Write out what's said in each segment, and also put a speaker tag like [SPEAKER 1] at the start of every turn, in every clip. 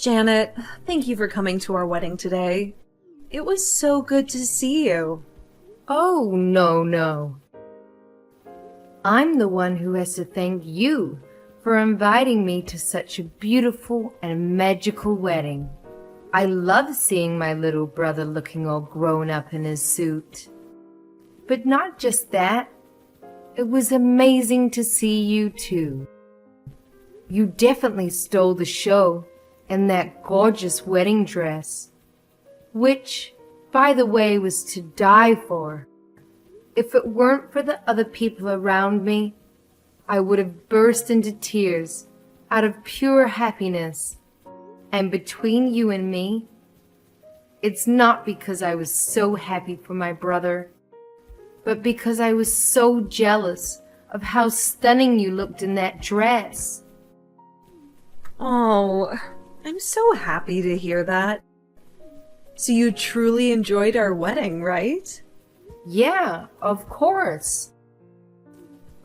[SPEAKER 1] Janet, thank you for coming to our wedding today. It was so good to see you.
[SPEAKER 2] Oh, no. I'm the one who has to thank you for inviting me to such a beautiful and magical wedding. I love seeing my little brother looking all grown up in his suit. But not just that, it was amazing to see you too. You definitely stole the show in that gorgeous wedding dress, which, by the way, was to die for. If it weren't for the other people around me, I would have burst into tears out of pure happiness. And between you and me, it's not because I was so happy for my brother, but because I was so jealous of how stunning you looked in that dress.
[SPEAKER 1] Oh, I'm so happy to hear that. So you truly enjoyed our wedding, right?
[SPEAKER 2] Yeah, of course.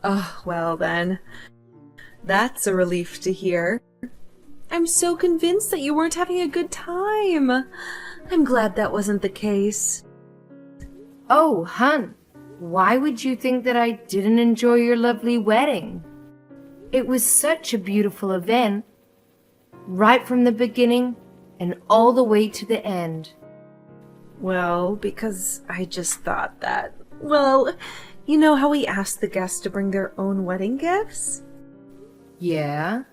[SPEAKER 1] Oh, well then. That's a relief to hear. I'm so convinced that you weren't having a good time. I'm glad that wasn't the case.
[SPEAKER 2] Oh, hun, why would you think that I didn't enjoy your lovely wedding? It was such a beautiful event, right from the beginning and all the way to the end.
[SPEAKER 1] Well, because I just thought that, well, you know how we asked the guests to bring their own wedding gifts?
[SPEAKER 2] Yeah?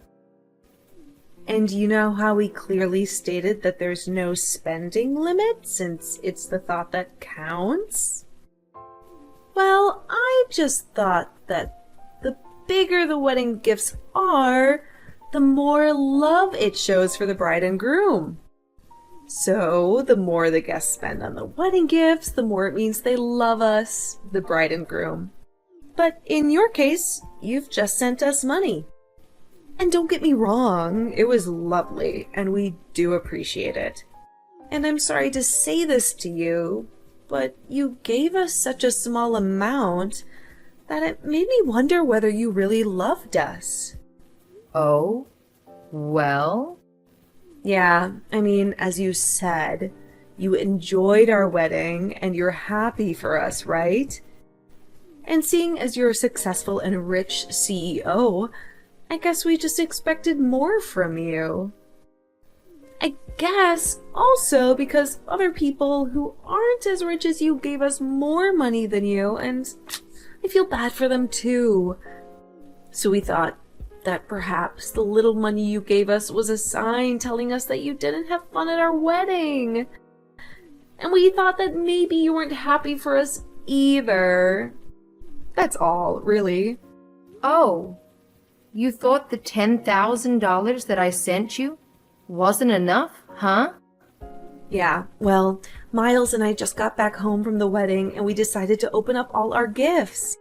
[SPEAKER 1] And you know how we clearly stated that there's no spending limit since it's the thought that counts? Well, I just thought that the bigger the wedding gifts are, the more love it shows for the bride and groom. So, the more the guests spend on the wedding gifts, the more it means they love us, the bride and groom. But in your case, you've just sent us money. And don't get me wrong, it was lovely, and we do appreciate it. And I'm sorry to say this to you, but you gave us such a small amount that it made me wonder whether you really loved us.
[SPEAKER 2] Oh? Well?
[SPEAKER 1] Yeah, I mean, as you said, you enjoyed our wedding and you're happy for us, right? And seeing as you're a successful and rich CEO, I guess we just expected more from you. I guess also because other people who aren't as rich as you gave us more money than you, and I feel bad for them too. So we thought that perhaps the little money you gave us was a sign telling us that you didn't have fun at our wedding. And we thought that maybe you weren't happy for us either. That's all, really.
[SPEAKER 2] Oh, you thought the $10,000 that I sent you wasn't enough, huh?
[SPEAKER 1] Yeah, well, Miles and I just got back home from the wedding and we decided to open up all our gifts.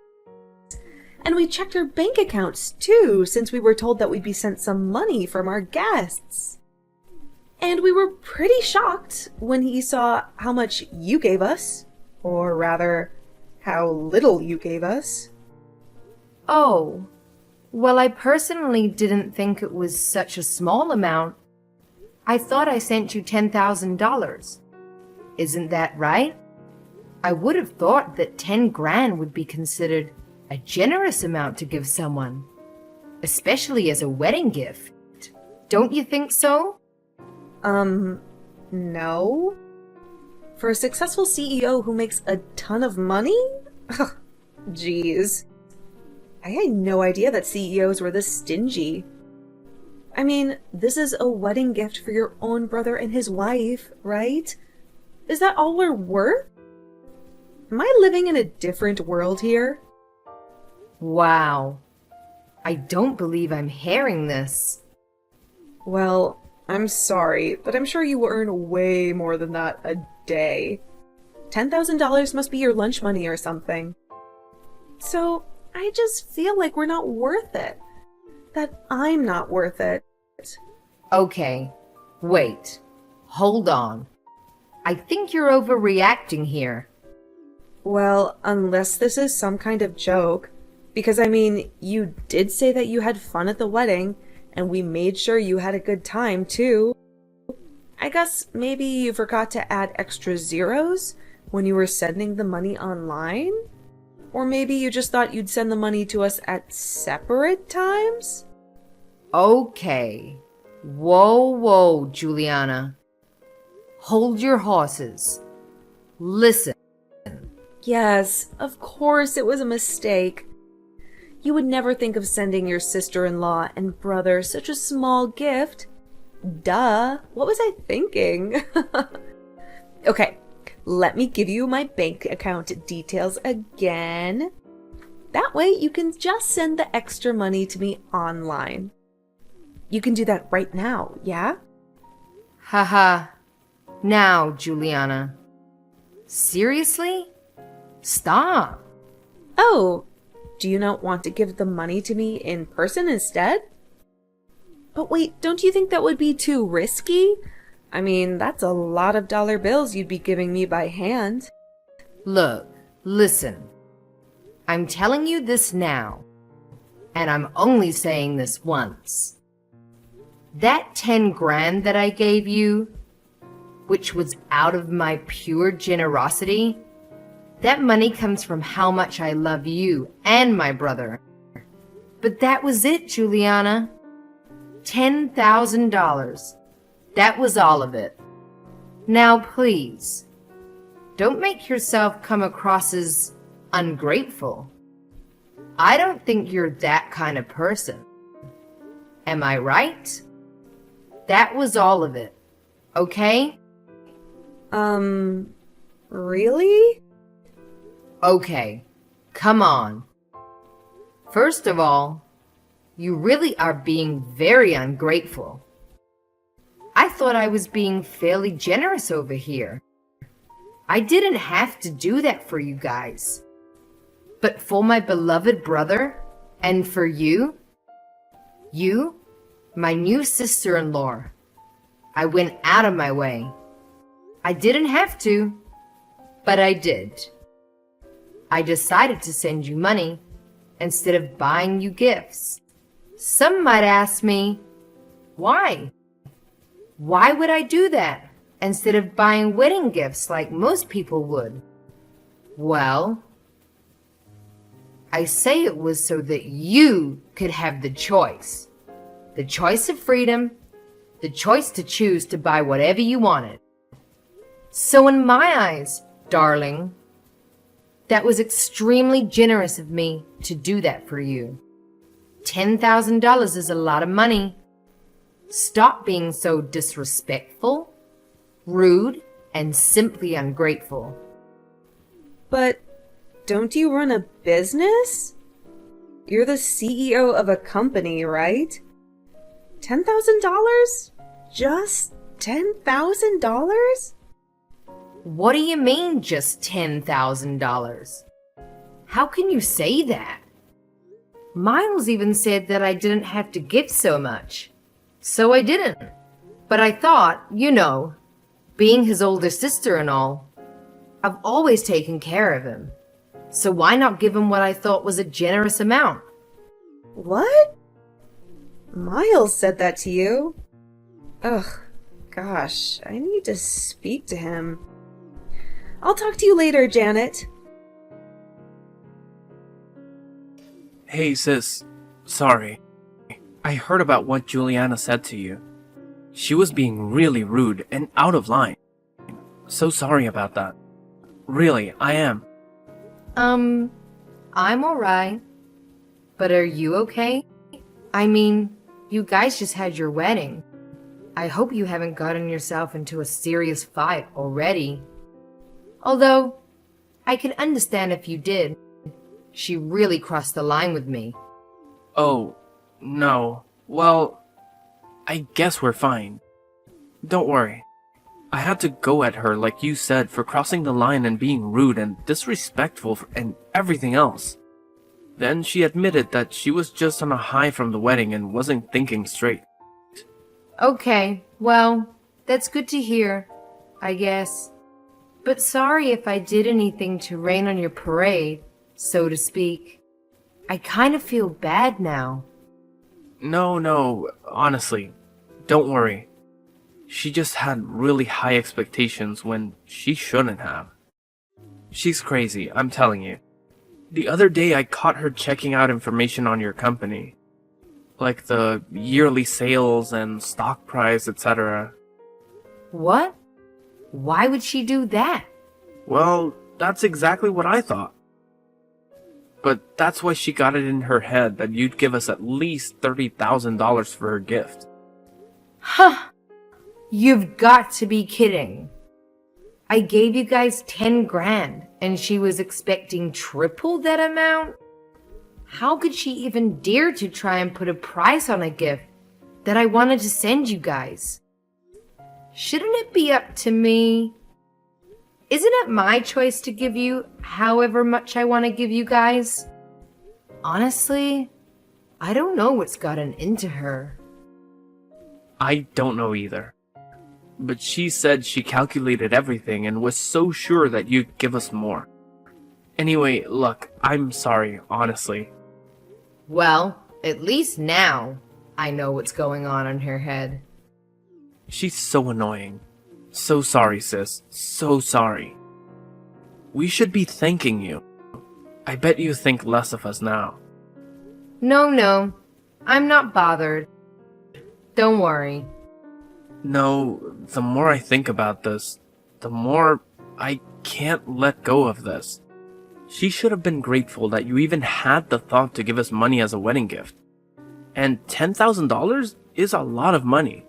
[SPEAKER 1] And we checked our bank accounts too, since we were told that we'd be sent some money from our guests. And we were pretty shocked when he saw how much you gave us, or rather, how little you gave us.
[SPEAKER 2] Oh, well, I personally didn't think it was such a small amount. I thought I sent you $10,000. Isn't that right? I would have thought that 10 grand would be considered a generous amount to give someone, especially as a wedding gift. Don't you think so?
[SPEAKER 1] No. For a successful CEO who makes a ton of money? Jeez. I had no idea that CEOs were this stingy. I mean, this is a wedding gift for your own brother and his wife, right? Is that all we're worth? Am I living in a different world here?
[SPEAKER 2] Wow. I don't believe I'm hearing this.
[SPEAKER 1] Well, I'm sorry, but I'm sure you earn way more than that a day. $10,000 must be your lunch money or something. So, I just feel like we're not worth it. That I'm not worth it.
[SPEAKER 2] Okay, wait. Hold on. I think you're overreacting here.
[SPEAKER 1] Well, unless this is some kind of joke. Because, I mean, you did say that you had fun at the wedding, and we made sure you had a good time, too. I guess maybe you forgot to add extra zeros when you were sending the money online? Or maybe you just thought you'd send the money to us at separate times?
[SPEAKER 2] Okay. Whoa, Juliana. Hold your horses. Listen.
[SPEAKER 1] Yes, of course it was a mistake. You would never think of sending your sister-in-law and brother such a small gift. Duh, what was I thinking? Okay, let me give you my bank account details again. That way you can just send the extra money to me online. You can do that right now, yeah?
[SPEAKER 2] Haha. Now, Juliana. Seriously? Stop.
[SPEAKER 1] Oh, do you not want to give the money to me in person instead? But wait, don't you think that would be too risky? I mean, that's a lot of dollar bills you'd be giving me by hand.
[SPEAKER 2] Look, listen. I'm telling you this now, and I'm only saying this once. That 10 grand that I gave you, which was out of my pure generosity, that money comes from how much I love you and my brother. But that was it, Juliana. $10,000. That was all of it. Now, please, don't make yourself come across as ungrateful. I don't think you're that kind of person. Am I right? That was all of it. Okay?
[SPEAKER 1] Really?
[SPEAKER 2] Okay, come on. First of all, you really are being very ungrateful. I thought I was being fairly generous over here. I didn't have to do that for you guys. But for my beloved brother, and for you, my new sister-in-law, I went out of my way. I didn't have to, but I did. I decided to send you money instead of buying you gifts. Some might ask me, why? Why would I do that instead of buying wedding gifts like most people would? Well, I say it was so that you could have the choice. The choice of freedom, the choice to choose to buy whatever you wanted. So in my eyes, darling, that was extremely generous of me to do that for you. $10,000 is a lot of money. Stop being so disrespectful, rude, and simply ungrateful.
[SPEAKER 1] But don't you run a business? You're the CEO of a company, right? $10,000? Just $10,000?
[SPEAKER 2] What do you mean, just $10,000? How can you say that? Miles even said that I didn't have to give so much. So I didn't. But I thought, being his older sister and all, I've always taken care of him. So why not give him what I thought was a generous amount?
[SPEAKER 1] What? Miles said that to you? Ugh, gosh, I need to speak to him. I'll talk to you later, Janet.
[SPEAKER 3] Hey sis, sorry. I heard about what Juliana said to you. She was being really rude and out of line. So sorry about that. Really, I am.
[SPEAKER 2] I'm alright. But are you okay? I mean, you guys just had your wedding. I hope you haven't gotten yourself into a serious fight already. Although, I can understand if you did. She really crossed the line with me.
[SPEAKER 3] Oh, no. Well, I guess we're fine. Don't worry. I had to go at her like you said for crossing the line and being rude and disrespectful and everything else. Then she admitted that she was just on a high from the wedding and wasn't thinking straight.
[SPEAKER 2] Okay, well, that's good to hear, I guess. But sorry if I did anything to rain on your parade, so to speak. I kind of feel bad now.
[SPEAKER 3] No, honestly, don't worry. She just had really high expectations when she shouldn't have. She's crazy, I'm telling you. The other day I caught her checking out information on your company. Like the yearly sales and stock price, etc.
[SPEAKER 2] What? Why would she do that?
[SPEAKER 3] Well, that's exactly what I thought. But that's why she got it in her head that you'd give us at least $30,000 for her gift.
[SPEAKER 2] Huh! You've got to be kidding. I gave you guys 10 grand and she was expecting triple that amount? How could she even dare to try and put a price on a gift that I wanted to send you guys? Shouldn't it be up to me? Isn't it my choice to give you however much I want to give you guys? Honestly, I don't know what's gotten into her.
[SPEAKER 3] I don't know either. But she said she calculated everything and was so sure that you'd give us more. Anyway, look, I'm sorry, honestly.
[SPEAKER 2] Well, at least now I know what's going on in her head.
[SPEAKER 3] She's so annoying. So sorry, sis. So sorry. We should be thanking you. I bet you think less of us now.
[SPEAKER 2] No, I'm not bothered. Don't worry.
[SPEAKER 3] No, the more I think about this, the more I can't let go of this. She should have been grateful that you even had the thought to give us money as a wedding gift. And $10,000 is a lot of money.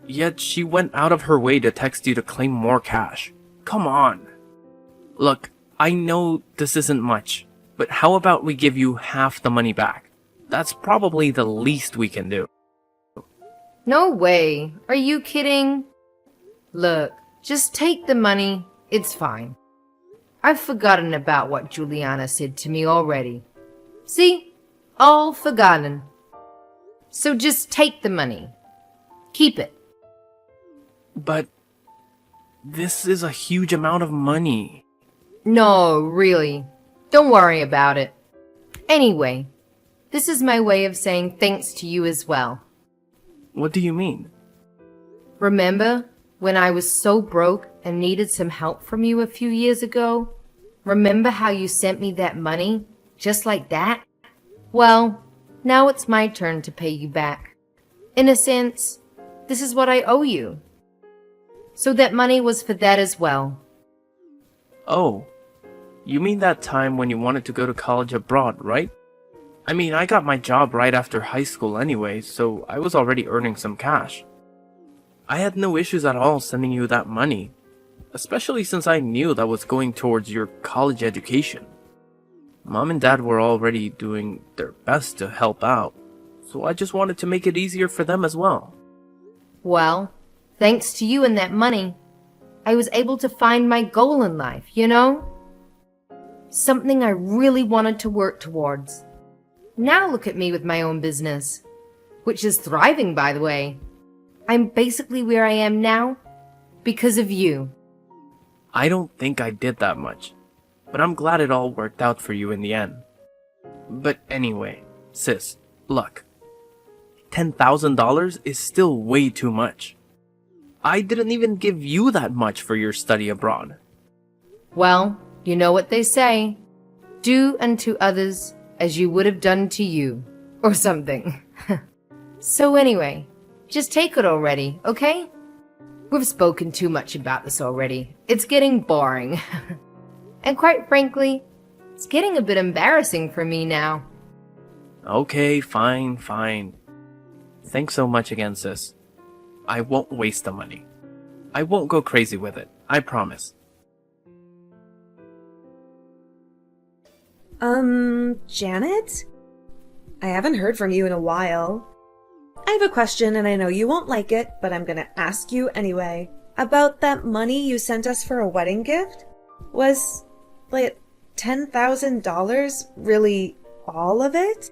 [SPEAKER 3] Yet she went out of her way to text you to claim more cash. Come on. Look, I know this isn't much, but how about we give you half the money back? That's probably the least we can do.
[SPEAKER 2] No way. Are you kidding? Look, just take the money. It's fine. I've forgotten about what Juliana said to me already. See? All forgotten. So just take the money. Keep it.
[SPEAKER 3] But this is a huge amount of money.
[SPEAKER 2] No, really. Don't worry about it. Anyway, this is my way of saying thanks to you as well.
[SPEAKER 3] What do you mean?
[SPEAKER 2] Remember when I was so broke and needed some help from you a few years ago? Remember how you sent me that money just like that? Well, now it's my turn to pay you back. In a sense, this is what I owe you. So that money was for that as well.
[SPEAKER 3] Oh, you mean that time when you wanted to go to college abroad, right? I mean, I got my job right after high school anyway, so I was already earning some cash. I had no issues at all sending you that money, especially since I knew that was going towards your college education. Mom and Dad were already doing their best to help out, so I just wanted to make it easier for them as well.
[SPEAKER 2] Well, thanks to you and that money, I was able to find my goal in life, you know? Something I really wanted to work towards. Now look at me with my own business, which is thriving, by the way. I'm basically where I am now because of you.
[SPEAKER 3] I don't think I did that much, but I'm glad it all worked out for you in the end. But anyway, sis, look, $10,000 is still way too much. I didn't even give you that much for your study abroad.
[SPEAKER 2] Well, you know what they say. Do unto others as you would have done to you, or something. So anyway, just take it already, okay? We've spoken too much about this already. It's getting boring. And quite frankly, it's getting a bit embarrassing for me now.
[SPEAKER 3] Okay, fine. Thanks so much again, sis. I won't waste the money. I won't go crazy with it, I promise.
[SPEAKER 1] Janet? I haven't heard from you in a while. I have a question and I know you won't like it, but I'm gonna ask you anyway. About that money you sent us for a wedding gift? Was, like, $10,000 really all of it?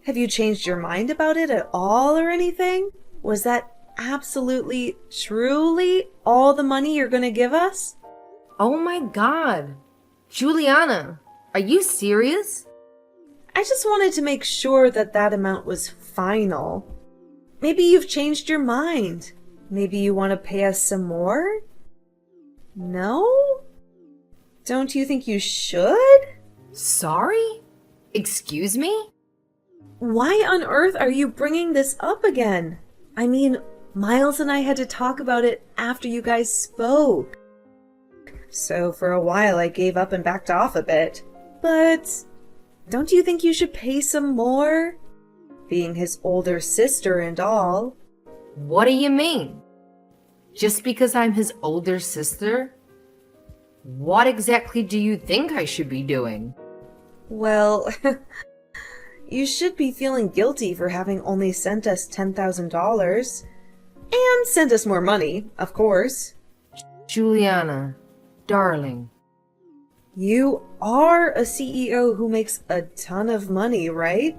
[SPEAKER 1] Have you changed your mind about it at all or anything? Was that absolutely, truly all the money you're gonna give us?
[SPEAKER 2] Oh my god. Juliana, are you serious?
[SPEAKER 1] I just wanted to make sure that that amount was final. Maybe you've changed your mind. Maybe you want to pay us some more? No? Don't you think you should?
[SPEAKER 2] Sorry? Excuse me?
[SPEAKER 1] Why on earth are you bringing this up again? I mean, Miles and I had to talk about it after you guys spoke. So for a while I gave up and backed off a bit. But don't you think you should pay some more? Being his older sister and all.
[SPEAKER 2] What do you mean? Just because I'm his older sister? What exactly do you think I should be doing?
[SPEAKER 1] Well, you should be feeling guilty for having only sent us $10,000. And sent us more money, of course.
[SPEAKER 2] Juliana, darling.
[SPEAKER 1] You are a CEO who makes a ton of money, right?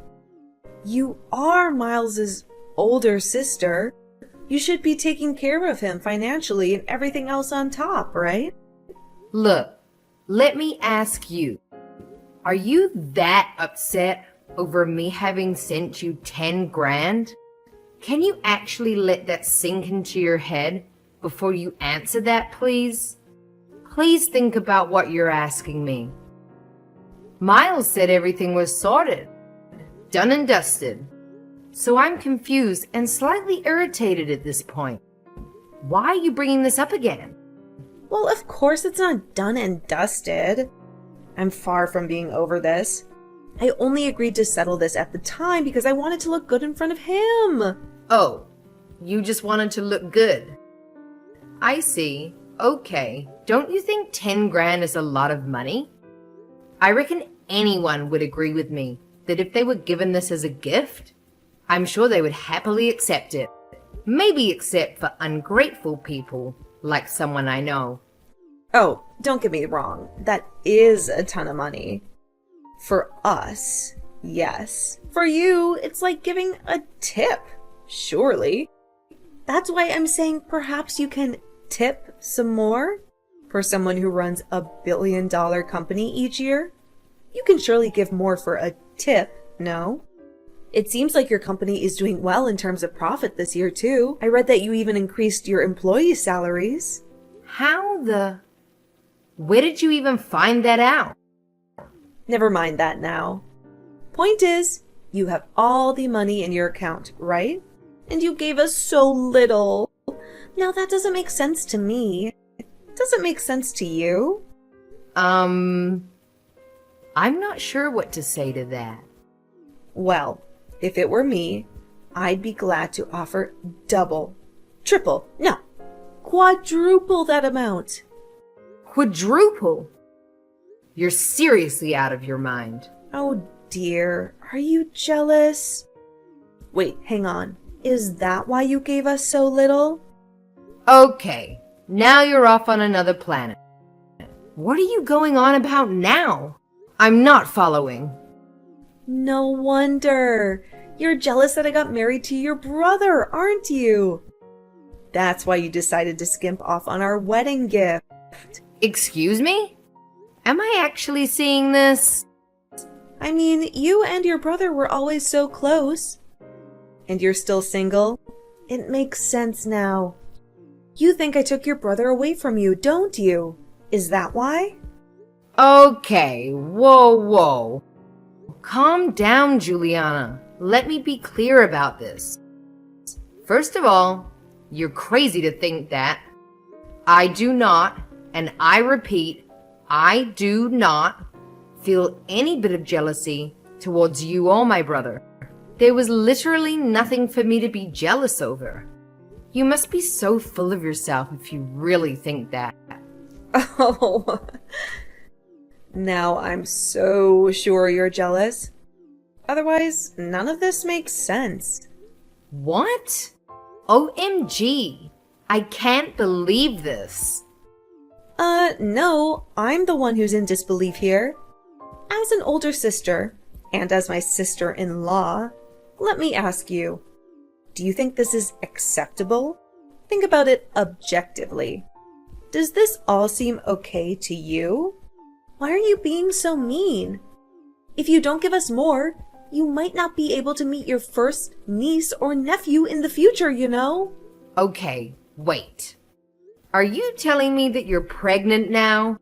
[SPEAKER 1] You are Miles's older sister. You should be taking care of him financially and everything else on top, right?
[SPEAKER 2] Look, let me ask you. Are you that upset over me having sent you 10 grand? Can you actually let that sink into your head before you answer that, please? Please think about what you're asking me. Miles said everything was sorted, done and dusted. So I'm confused and slightly irritated at this point. Why are you bringing this up again?
[SPEAKER 1] Well, of course it's not done and dusted. I'm far from being over this. I only agreed to settle this at the time because I wanted to look good in front of him.
[SPEAKER 2] Oh, you just wanted to look good. I see. Okay. Don't you think 10 grand is a lot of money? I reckon anyone would agree with me that if they were given this as a gift, I'm sure they would happily accept it. Maybe except for ungrateful people, like someone I know.
[SPEAKER 1] Oh, don't get me wrong. That is a ton of money. For us, yes. For you, it's like giving a tip, surely. That's why I'm saying perhaps you can tip some more. For someone who runs a billion-dollar company each year, you can surely give more for a tip, no? It seems like your company is doing well in terms of profit this year, too. I read that you even increased your employee salaries.
[SPEAKER 2] Where did you even find that out?
[SPEAKER 1] Never mind that now. Point is, you have all the money in your account, right? And you gave us so little. Now that doesn't make sense to me. Does it make sense to you?
[SPEAKER 2] I'm not sure what to say to that.
[SPEAKER 1] Well, if it were me, I'd be glad to offer double, triple, no, quadruple that amount.
[SPEAKER 2] Quadruple? You're seriously out of your mind.
[SPEAKER 1] Oh dear, are you jealous? Wait, hang on. Is that why you gave us so little?
[SPEAKER 2] Okay, now you're off on another planet. What are you going on about now? I'm not following.
[SPEAKER 1] No wonder. You're jealous that I got married to your brother, aren't you? That's why you decided to skimp off on our wedding gift.
[SPEAKER 2] Excuse me? Am I actually seeing this?
[SPEAKER 1] I mean, you and your brother were always so close. And you're still single? It makes sense now. You think I took your brother away from you, don't you? Is that why?
[SPEAKER 2] Okay, whoa. Calm down, Juliana. Let me be clear about this. First of all, you're crazy to think that. I do not, and I repeat, I do not feel any bit of jealousy towards you or my brother. There was literally nothing for me to be jealous over. You must be so full of yourself if you really think that.
[SPEAKER 1] Oh, now I'm so sure you're jealous. Otherwise, none of this makes sense.
[SPEAKER 2] What? OMG. I can't believe this.
[SPEAKER 1] No, I'm the one who's in disbelief here. As an older sister, and as my sister-in-law, let me ask you, do you think this is acceptable? Think about it objectively. Does this all seem okay to you? Why are you being so mean? If you don't give us more, you might not be able to meet your first niece or nephew in the future, you know?
[SPEAKER 2] Okay, wait. Are you telling me that you're pregnant now?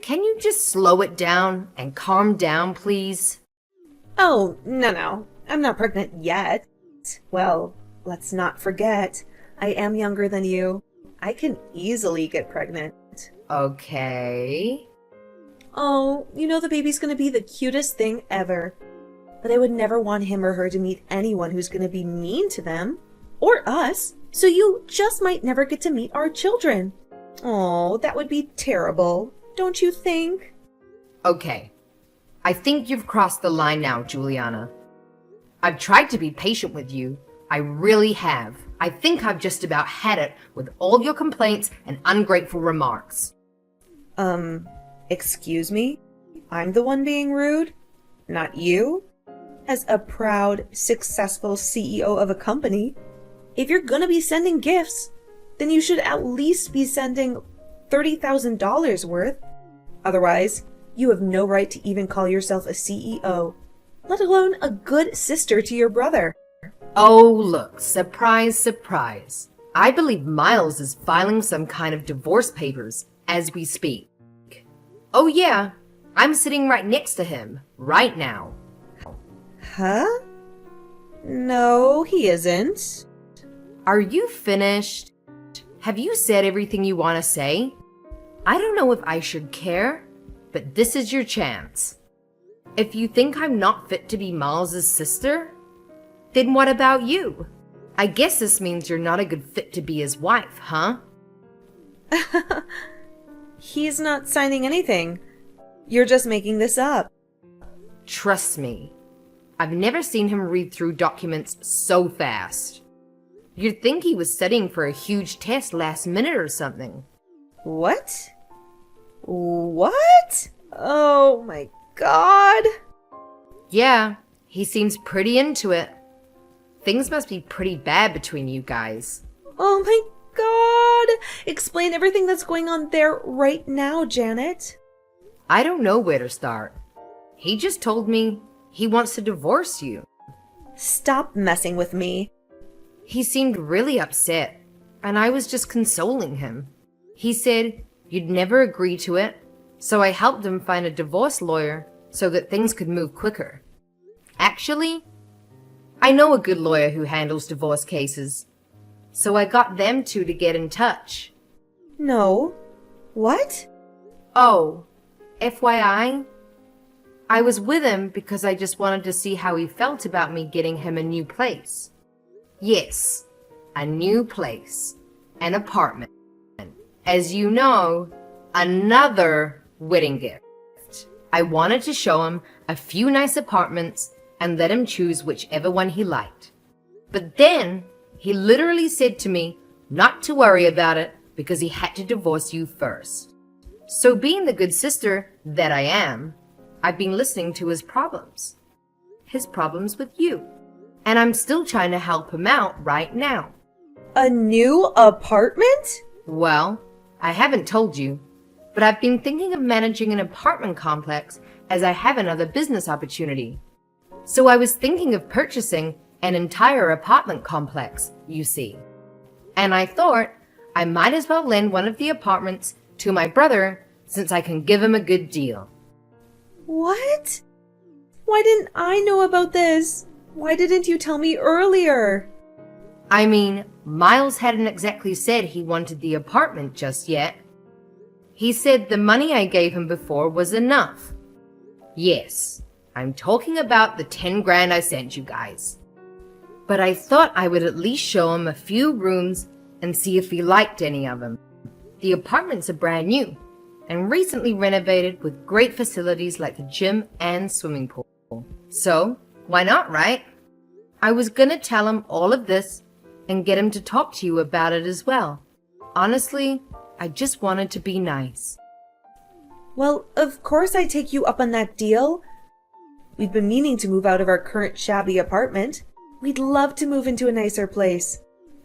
[SPEAKER 2] Can you just slow it down and calm down, please?
[SPEAKER 1] Oh, no. I'm not pregnant yet. Well, let's not forget, I am younger than you. I can easily get pregnant.
[SPEAKER 2] Okay.
[SPEAKER 1] Oh, you know the baby's gonna be the cutest thing ever. But I would never want him or her to meet anyone who's gonna be mean to them. Or us. So you just might never get to meet our children. Oh, that would be terrible, don't you think?
[SPEAKER 2] Okay. I think you've crossed the line now, Juliana. I've tried to be patient with you. I really have. I think I've just about had it with all your complaints and ungrateful remarks.
[SPEAKER 1] Excuse me? I'm the one being rude? Not you? As a proud, successful CEO of a company, if you're gonna be sending gifts, then you should at least be sending $30,000 worth. Otherwise, you have no right to even call yourself a CEO, let alone a good sister to your brother.
[SPEAKER 2] Oh, look, surprise, surprise. I believe Miles is filing some kind of divorce papers as we speak. Oh yeah, I'm sitting right next to him, right now.
[SPEAKER 1] Huh? No, he isn't.
[SPEAKER 2] Are you finished? Have you said everything you want to say? I don't know if I should care, but this is your chance. If you think I'm not fit to be Miles' sister, then what about you? I guess this means you're not a good fit to be his wife, huh?
[SPEAKER 1] He's not signing anything. You're just making this up.
[SPEAKER 2] Trust me, I've never seen him read through documents so fast. You'd think he was studying for a huge test last minute or something.
[SPEAKER 1] What? What? Oh my god.
[SPEAKER 2] Yeah, he seems pretty into it. Things must be pretty bad between you guys.
[SPEAKER 1] Oh my god. Explain everything that's going on there right now, Janet.
[SPEAKER 2] I don't know where to start. He just told me he wants to divorce you.
[SPEAKER 1] Stop messing with me.
[SPEAKER 2] He seemed really upset, and I was just consoling him. He said you'd never agree to it, so I helped him find a divorce lawyer so that things could move quicker. Actually, I know a good lawyer who handles divorce cases, so I got them two to get in touch.
[SPEAKER 1] No. What?
[SPEAKER 2] Oh, FYI, I was with him because I just wanted to see how he felt about me getting him a new place. Yes, a new place, an apartment. As you know, another wedding gift. I wanted to show him a few nice apartments and let him choose whichever one he liked. But then he literally said to me not to worry about it because he had to divorce you first. So being the good sister that I am, I've been listening to his problems. His problems with you. And I'm still trying to help him out right now.
[SPEAKER 1] A new apartment?
[SPEAKER 2] Well, I haven't told you, but I've been thinking of managing an apartment complex as I have another business opportunity. So I was thinking of purchasing an entire apartment complex, you see. And I thought I might as well lend one of the apartments to my brother since I can give him a good deal.
[SPEAKER 1] What? Why didn't I know about this? Why didn't you tell me earlier?
[SPEAKER 2] I mean, Miles hadn't exactly said he wanted the apartment just yet. He said the money I gave him before was enough. Yes, I'm talking about the 10 grand I sent you guys. But I thought I would at least show him a few rooms and see if he liked any of them. The apartments are brand new and recently renovated with great facilities like the gym and swimming pool. So, why not, right? I was gonna tell him all of this and get him to talk to you about it as well. Honestly, I just wanted to be nice.
[SPEAKER 1] Well, of course I take you up on that deal. We've been meaning to move out of our current shabby apartment. We'd love to move into a nicer place.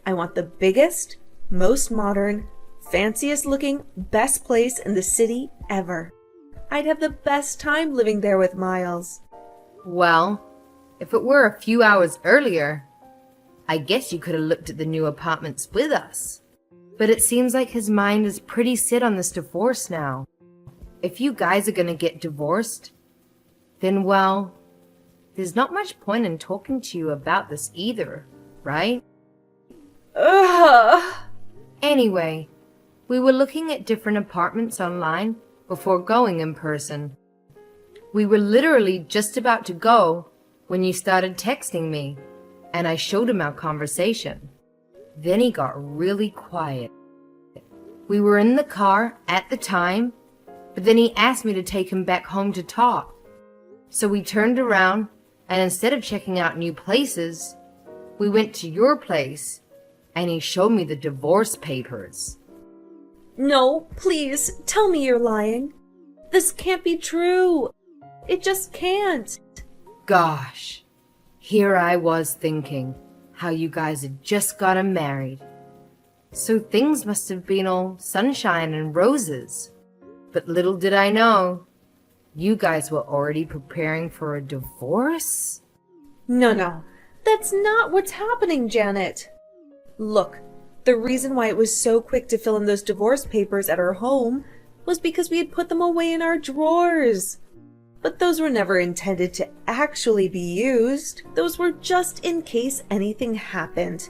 [SPEAKER 1] I want the biggest, most modern, fanciest looking, best place in the city ever. I'd have the best time living there with Miles.
[SPEAKER 2] Well, if it were a few hours earlier, I guess you could have looked at the new apartments with us. But it seems like his mind is pretty set on this divorce now. If you guys are gonna get divorced, then well, there's not much point in talking to you about this either, right?
[SPEAKER 1] Ugh.
[SPEAKER 2] Anyway, we were looking at different apartments online before going in person. We were literally just about to go when you started texting me, and I showed him our conversation. Then he got really quiet. We were in the car at the time, but then he asked me to take him back home to talk. So we turned around, and instead of checking out new places, we went to your place, and he showed me the divorce papers.
[SPEAKER 1] No, please, tell me you're lying. This can't be true. It just can't.
[SPEAKER 2] Gosh, here I was thinking how you guys had just gotten married. So things must have been all sunshine and roses. But little did I know, you guys were already preparing for a divorce?
[SPEAKER 1] No, that's not what's happening, Janet. Look, the reason why it was so quick to fill in those divorce papers at our home was because we had put them away in our drawers. But those were never intended to actually be used. Those were just in case anything happened.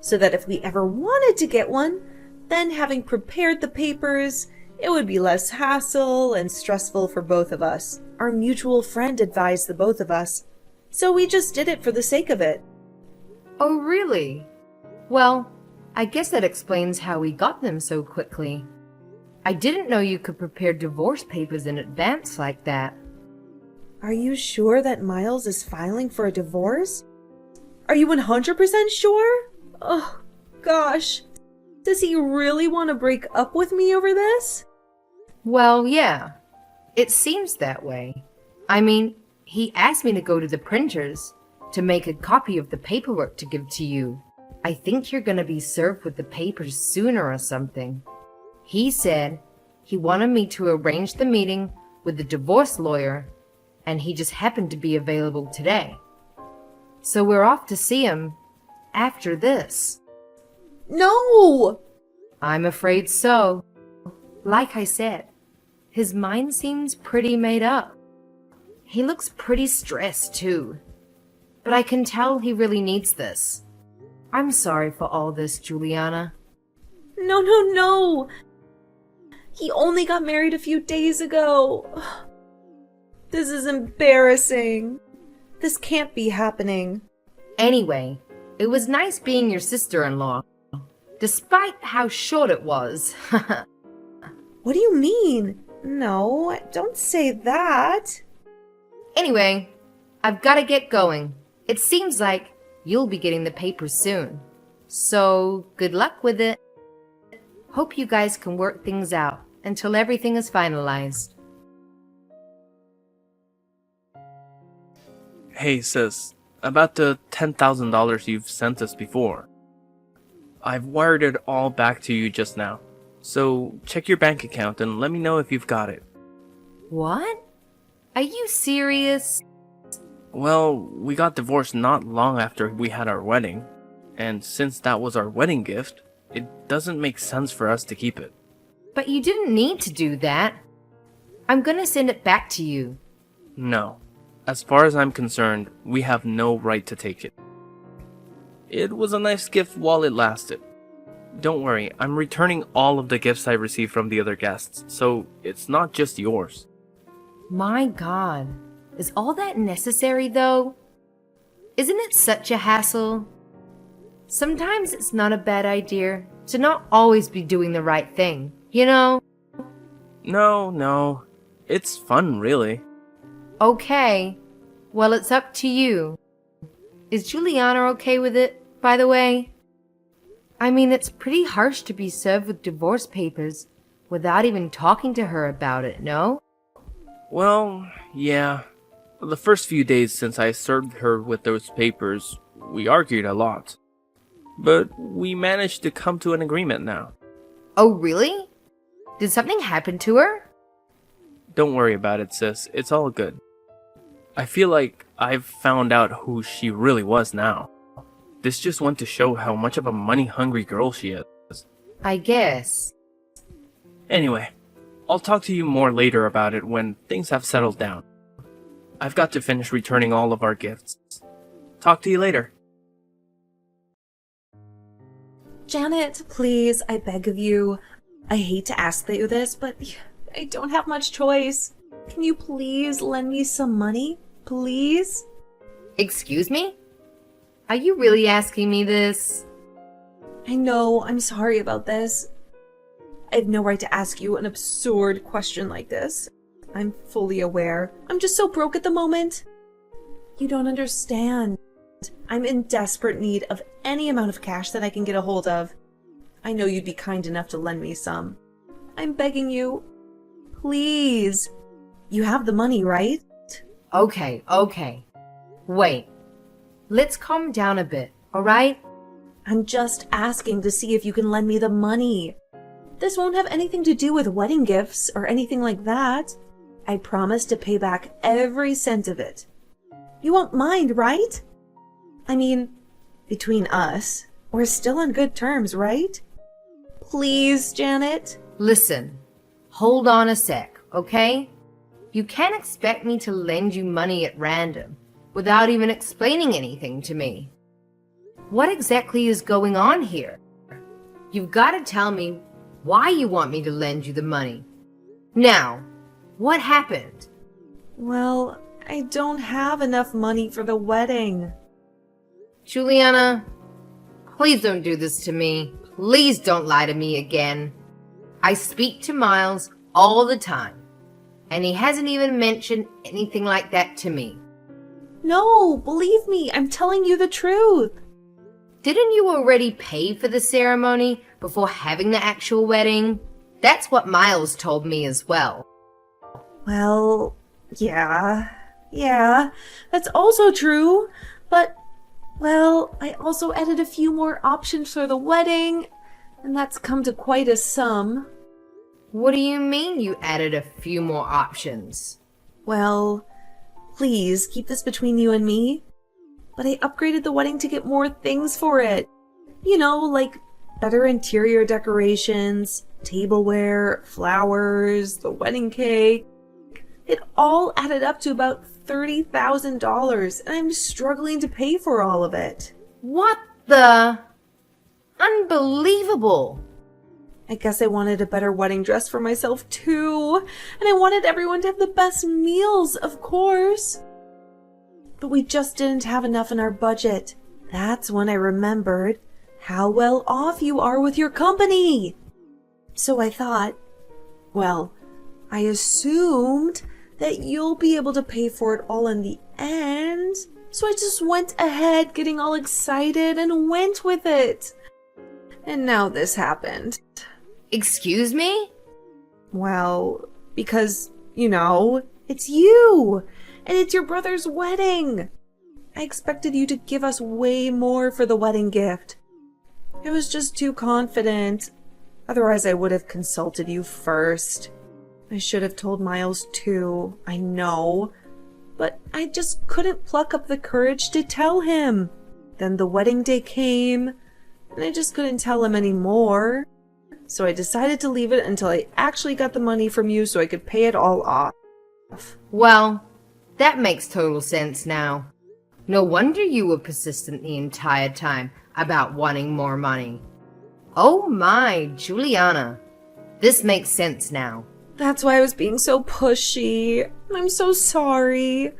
[SPEAKER 1] So that if we ever wanted to get one, then having prepared the papers, it would be less hassle and stressful for both of us. Our mutual friend advised the both of us, so we just did it for the sake of it.
[SPEAKER 2] Oh, really? Well, I guess that explains how we got them so quickly. I didn't know you could prepare divorce papers in advance like that.
[SPEAKER 1] Are you sure that Miles is filing for a divorce? Are you 100% sure? Oh, gosh. Does he really want to break up with me over this?
[SPEAKER 2] Well, yeah. It seems that way. I mean, he asked me to go to the printers to make a copy of the paperwork to give to you. I think you're going to be served with the papers sooner or something. He said he wanted me to arrange the meeting with the divorce lawyer, and he just happened to be available today. So we're off to see him after this.
[SPEAKER 1] No!
[SPEAKER 2] I'm afraid so. Like I said, his mind seems pretty made up. He looks pretty stressed too. But I can tell he really needs this. I'm sorry for all this, Juliana.
[SPEAKER 1] No. He only got married a few days ago. This is embarrassing. This can't be happening.
[SPEAKER 2] Anyway, it was nice being your sister-in-law, despite how short it was.
[SPEAKER 1] What do you mean? No, don't say that.
[SPEAKER 2] Anyway, I've got to get going. It seems like you'll be getting the papers soon. So, good luck with it. Hope you guys can work things out until everything is finalized.
[SPEAKER 3] Hey sis, about the $10,000 you've sent us before. I've wired it all back to you just now. So check your bank account and let me know if you've got it.
[SPEAKER 2] What? Are you serious?
[SPEAKER 3] Well, we got divorced not long after we had our wedding. And since that was our wedding gift, it doesn't make sense for us to keep it.
[SPEAKER 2] But you didn't need to do that. I'm gonna send it back to you.
[SPEAKER 3] No. As far as I'm concerned, we have no right to take it. It was a nice gift while it lasted. Don't worry, I'm returning all of the gifts I received from the other guests, so it's not just yours.
[SPEAKER 2] My God, is all that necessary though? Isn't it such a hassle? Sometimes it's not a bad idea to not always be doing the right thing, you know?
[SPEAKER 3] No. It's fun, really.
[SPEAKER 2] Okay, well it's up to you. Is Juliana okay with it, by the way? I mean, it's pretty harsh to be served with divorce papers without even talking to her about it, no?
[SPEAKER 3] Well, yeah. The first few days since I served her with those papers, we argued a lot. But we managed to come to an agreement now.
[SPEAKER 2] Oh, really? Did something happen to her?
[SPEAKER 3] Don't worry about it, sis. It's all good. I feel like I've found out who she really was now. This just went to show how much of a money-hungry girl she is.
[SPEAKER 2] I guess.
[SPEAKER 3] Anyway, I'll talk to you more later about it when things have settled down. I've got to finish returning all of our gifts. Talk to you later.
[SPEAKER 1] Janet, please, I beg of you. I hate to ask you this, but I don't have much choice. Can you please lend me some money? Please?
[SPEAKER 2] Excuse me? Are you really asking me this?
[SPEAKER 1] I know, I'm sorry about this. I have no right to ask you an absurd question like this. I'm fully aware. I'm just so broke at the moment. You don't understand. I'm in desperate need of any amount of cash that I can get a hold of. I know you'd be kind enough to lend me some. I'm begging you. Please. You have the money, right?
[SPEAKER 2] Okay. Wait. Let's calm down a bit, alright?
[SPEAKER 1] I'm just asking to see if you can lend me the money. This won't have anything to do with wedding gifts or anything like that. I promise to pay back every cent of it. You won't mind, right? I mean, between us, we're still on good terms, right? Please, Janet?
[SPEAKER 2] Listen, hold on a sec, okay? You can't expect me to lend you money at random without even explaining anything to me. What exactly is going on here? You've got to tell me why you want me to lend you the money. Now, what happened?
[SPEAKER 1] Well, I don't have enough money for the wedding.
[SPEAKER 2] Juliana, please don't do this to me. Please don't lie to me again. I speak to Miles all the time, and he hasn't even mentioned anything like that to me.
[SPEAKER 1] No, believe me, I'm telling you the truth.
[SPEAKER 2] Didn't you already pay for the ceremony before having the actual wedding? That's what Miles told me as well.
[SPEAKER 1] Well, yeah, that's also true, but, well, I also added a few more options for the wedding, and that's come to quite a sum.
[SPEAKER 2] What do you mean you added a few more options?
[SPEAKER 1] Well, please keep this between you and me, but I upgraded the wedding to get more things for it. You know, like better interior decorations, tableware, flowers, the wedding cake. It all added up to about $30,000, and I'm struggling to pay for all of it.
[SPEAKER 2] What the? Unbelievable!
[SPEAKER 1] I guess I wanted a better wedding dress for myself too, and I wanted everyone to have the best meals, of course. But we just didn't have enough in our budget. That's when I remembered how well off you are with your company. So I thought, well, I assumed that you'll be able to pay for it all in the end. So I just went ahead getting all excited and went with it. And now this happened.
[SPEAKER 2] Excuse me?
[SPEAKER 1] Well, because, you know, it's you, and it's your brother's wedding. I expected you to give us way more for the wedding gift. I was just too confident. Otherwise, I would have consulted you first. I should have told Miles too, I know. But I just couldn't pluck up the courage to tell him. Then the wedding day came, and I just couldn't tell him anymore. So I decided to leave it until I actually got the money from you so I could pay it all off.
[SPEAKER 2] Well, that makes total sense now. No wonder you were persistent the entire time about wanting more money. Oh my, Juliana. This makes sense now.
[SPEAKER 1] That's why I was being so pushy. I'm so sorry.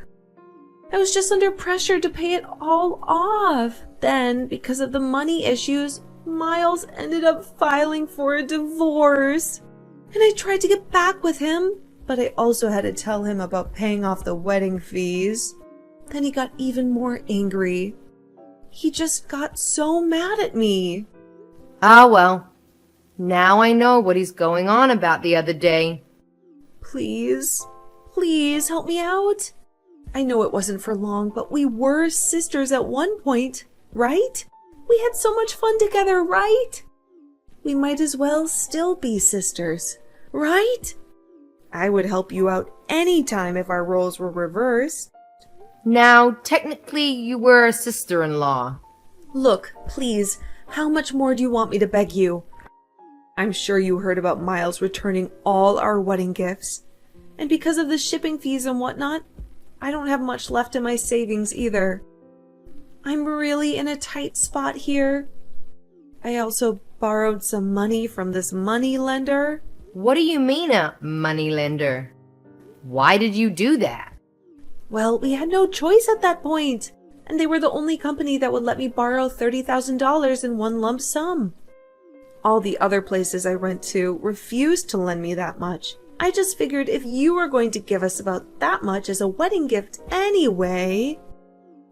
[SPEAKER 1] I was just under pressure to pay it all off. Then, because of the money issues, Miles ended up filing for a divorce. And I tried to get back with him, but I also had to tell him about paying off the wedding fees. Then he got even more angry. He just got so mad at me.
[SPEAKER 2] Ah, well. Now I know what he's going on about the other day.
[SPEAKER 1] Please help me out. I know it wasn't for long, but we were sisters at one point, right? We had so much fun together, right? We might as well still be sisters, right? I would help you out anytime if our roles were reversed.
[SPEAKER 2] Now, technically, you were a sister-in-law.
[SPEAKER 1] Look, please, how much more do you want me to beg you? I'm sure you heard about Miles returning all our wedding gifts. And because of the shipping fees and whatnot, I don't have much left in my savings either. I'm really in a tight spot here. I also borrowed some money from this money lender.
[SPEAKER 2] What do you mean a money lender? Why did you do that?
[SPEAKER 1] Well, we had no choice at that point, and they were the only company that would let me borrow $30,000 in one lump sum. All the other places I went to refused to lend me that much. I just figured if you were going to give us about that much as a wedding gift anyway,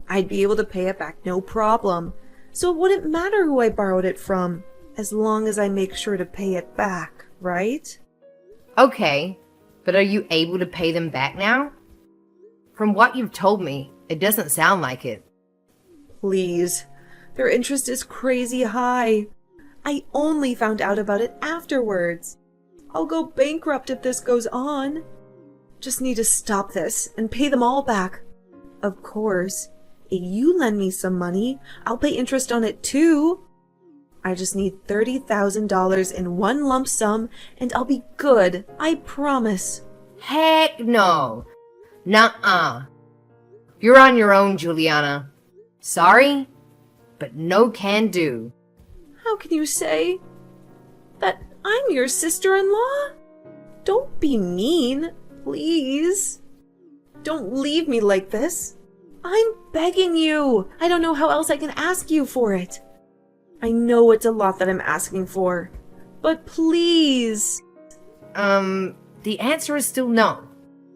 [SPEAKER 1] I'd be able to pay it back no problem. So it wouldn't matter who I borrowed it from, as long as I make sure to pay it back, right?
[SPEAKER 2] Okay, but are you able to pay them back now? From what you've told me, it doesn't sound like it.
[SPEAKER 1] Please. Their interest is crazy high. I only found out about it afterwards. I'll go bankrupt if this goes on. Just need to stop this and pay them all back. Of course, if you lend me some money, I'll pay interest on it too. I just need $30,000 in one lump sum and I'll be good, I promise.
[SPEAKER 2] Heck no. Nuh-uh. You're on your own, Juliana. Sorry, but no can do.
[SPEAKER 1] How can you say that I'm your sister-in-law? Don't be mean, please. Don't leave me like this. I'm begging you. I don't know how else I can ask you for it. I know it's a lot that I'm asking for, but please.
[SPEAKER 2] The answer is still no.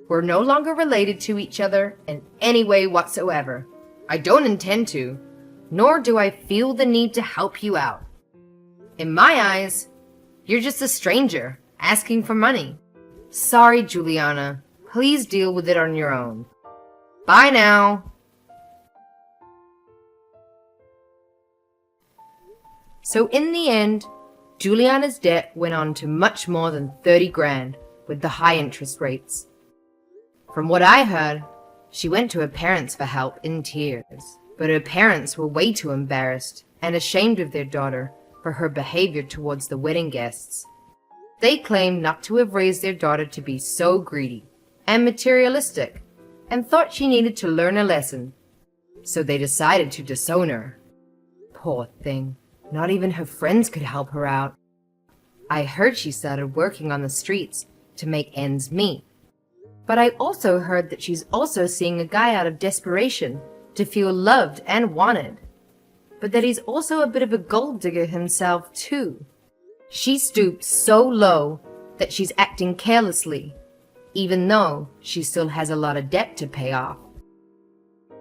[SPEAKER 2] We're no longer related to each other in any way whatsoever. I don't intend to, nor do I feel the need to help you out. In my eyes, you're just a stranger asking for money. Sorry, Juliana. Please deal with it on your own. Bye now. So in the end, Juliana's debt went on to much more than 30 grand with the high interest rates. From what I heard, she went to her parents for help in tears, but her parents were way too embarrassed and ashamed of their daughter for her behavior towards the wedding guests. They claimed not to have raised their daughter to be so greedy and materialistic and thought she needed to learn a lesson. So they decided to disown her. Poor thing. Not even her friends could help her out. I heard she started working on the streets to make ends meet. But I also heard that she's also seeing a guy out of desperation to feel loved and wanted. But that he's also a bit of a gold digger himself too. She stooped so low that she's acting carelessly, even though she still has a lot of debt to pay off.